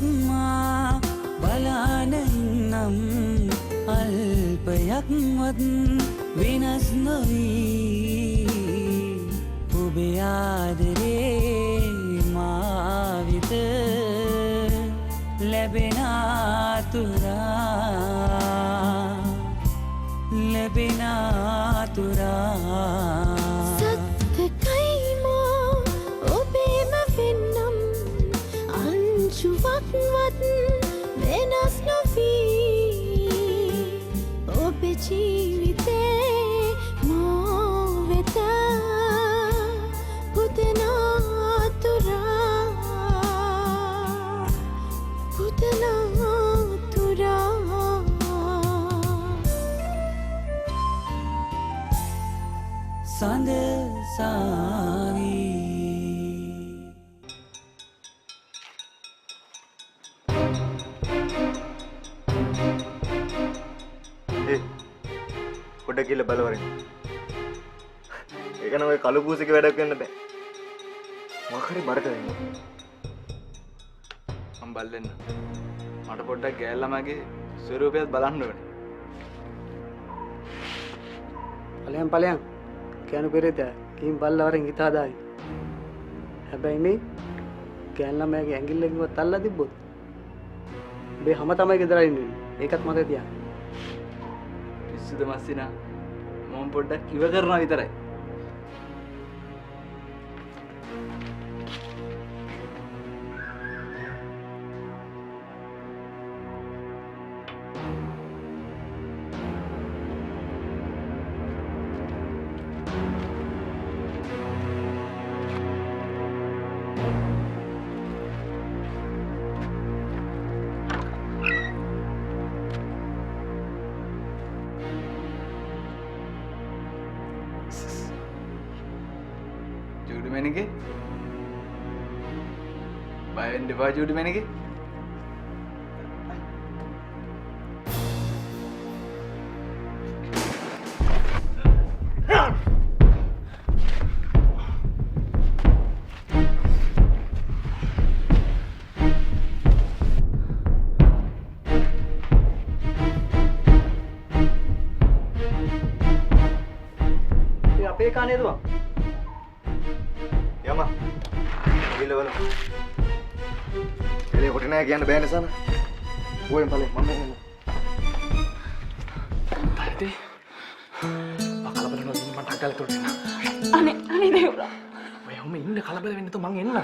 මා බලාන ඉන්නම් අල්පයක්වත් වෙනස් නොවී ඔබේ ආදරේ මා වෙත ලැබෙන ආතුරා වත් වෙනස් නොවී ඔබේ ජීවිතේ මා වෙත පුතන ආතුරා සඳ සාවී පොඩ්ඩක් ගිහලා බලවරින්. ඒක නම් ඔය කළු පූසේක වැඩක් වෙන්න බෑ. මොකක් හරි බරක දෙන්න. මම බල්ලෙන්න. මට පොඩ්ඩක් ගෑල්ලාමගේ ස්වරූපයත් බලන්න ඕනේ. ඵලයන් කියනු පෙරේද කිම් බල්ලවරෙන් හිත හදායි. හැබැයි මේ ගෑල්ලාමගේ ඇඟිල්ලකින්වත් අල්ලලා තිබ්බොත් මේ හැම තමයි ගෙදර ඉන්නේ. ඒකත් මතක තියාගන්න. පිස්සුද මස්සිනා මම පොඩ්ඩක් ඉව කරනවා විතරයි. ජූඩි මැනිකේ බය වෙන්න එපා ජූඩි මැනිකේ. ඒ අපේ කානේද බං? යම ගිහලා බලමු. එලේ කොට නෑ කියන්න බෑනේ සන. ඕයෙන් ඵලෙන් මම එන්න. හරිද? කලබල නොවී මම ටග්ගල තොට එන්න. අනේ දේවුරා. ඔය ඔම ඉන්න කලබල වෙන්න තු මං එන්න.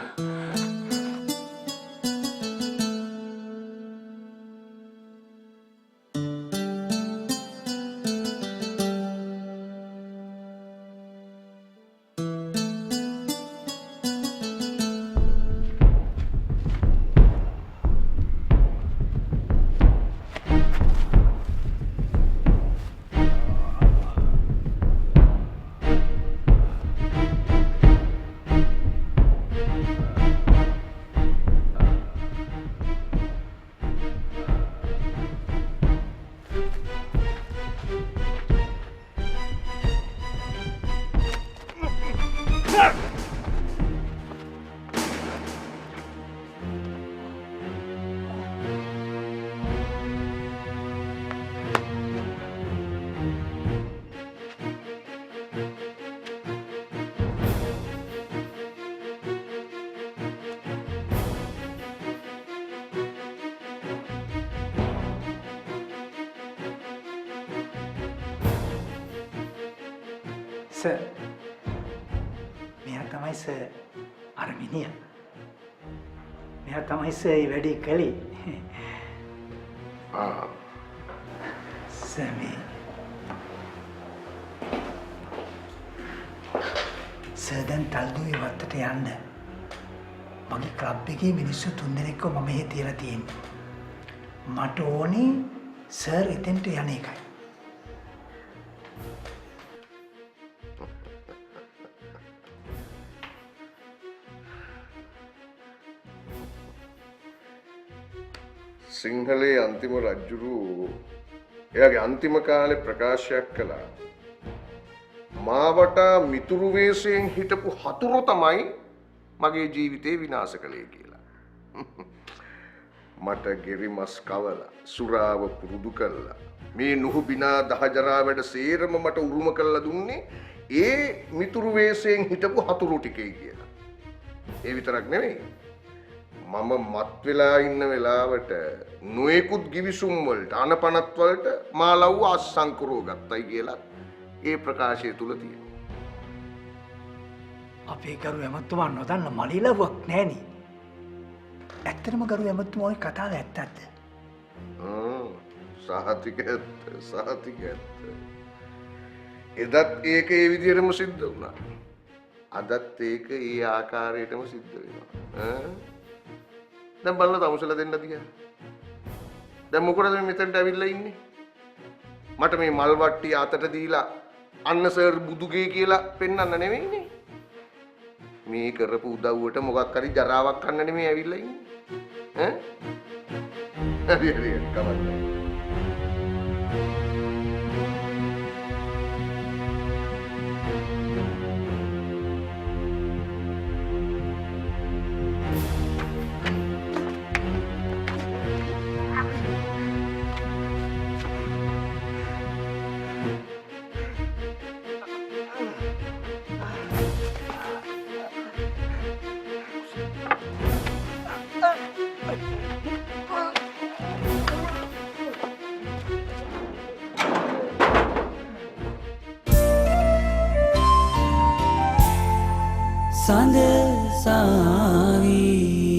සර් මෙයා තමයි සර් අර මිනිහා. මෙයා තමයි සර් මේ වැඩේ කළේ. සර් මේ සර් දැන් තල්දුවේ වත්තට යන්න මගේ ක්ලබ් එකේ මිනිස්සු 3 දෙනෙක්ව මම එහෙ තියලා තියෙන්නේ. මට ඕනේ සර් එතෙන්ට යන එකයි. සිංහලයේ අන්තිම රජ්ජුරු එයාගේ අන්තිම කාලේ ප්‍රකාශයක් කළා. මාවට මිතුරු වේශයෙන් හිටපු හතුරු තමයි මගේ ජීවිතේ විනාශ කළේ කියලා. මට ගෙරි මස් කවලා සුරාව පුරුදු කළා. මේ නුහු බිනා දහජරා වැඩ සේරම මට උරුම කළා දුන්නේ ඒ මිතුරු වේශයෙන් හිටපු හතුරු ටිකේ කියලා. ඒ විතරක් නෙවෙයි. මම මත් වෙලා ඉන්න වෙලාවට නොයෙකුත් givisum වලට අනපනත් වලට මාලව්ව අස්සංකරව ගත්තයි කියලා ඒ ප්‍රකාශය තුල තියෙනවා. අපේ ගරු ඇමතුමා නොදන්න මලිලව්වක් නෑනේ. ඇත්තටම ගරු ඇමතුමා ඔය කතාව ඇත්තක්ද? සහතික ඇත්ත. එදත් ඒක ඒ විදිහටම සිද්ධ වුණා. අදත් ඒක ඒ ආකාරයටම සිද්ධ වෙනවා. දැන් බලන්න තමුසලා දෙන්න දිහා. දැන් මොකටද මේ මෙතනට ඇවිල්ලා ඉන්නේ? මට මේ මල් වට්ටිය අතට දීලා අන්න සර් බුදුගේ කියලා පෙන්වන්න නෙවෙයිනේ. මේ කරපු උදව්වට මොකක් හරි ජරාවක් ගන්න නෙමෙයි ඇවිල්ලා ඉන්නේ. හරි කමන්න. සඳ සාවී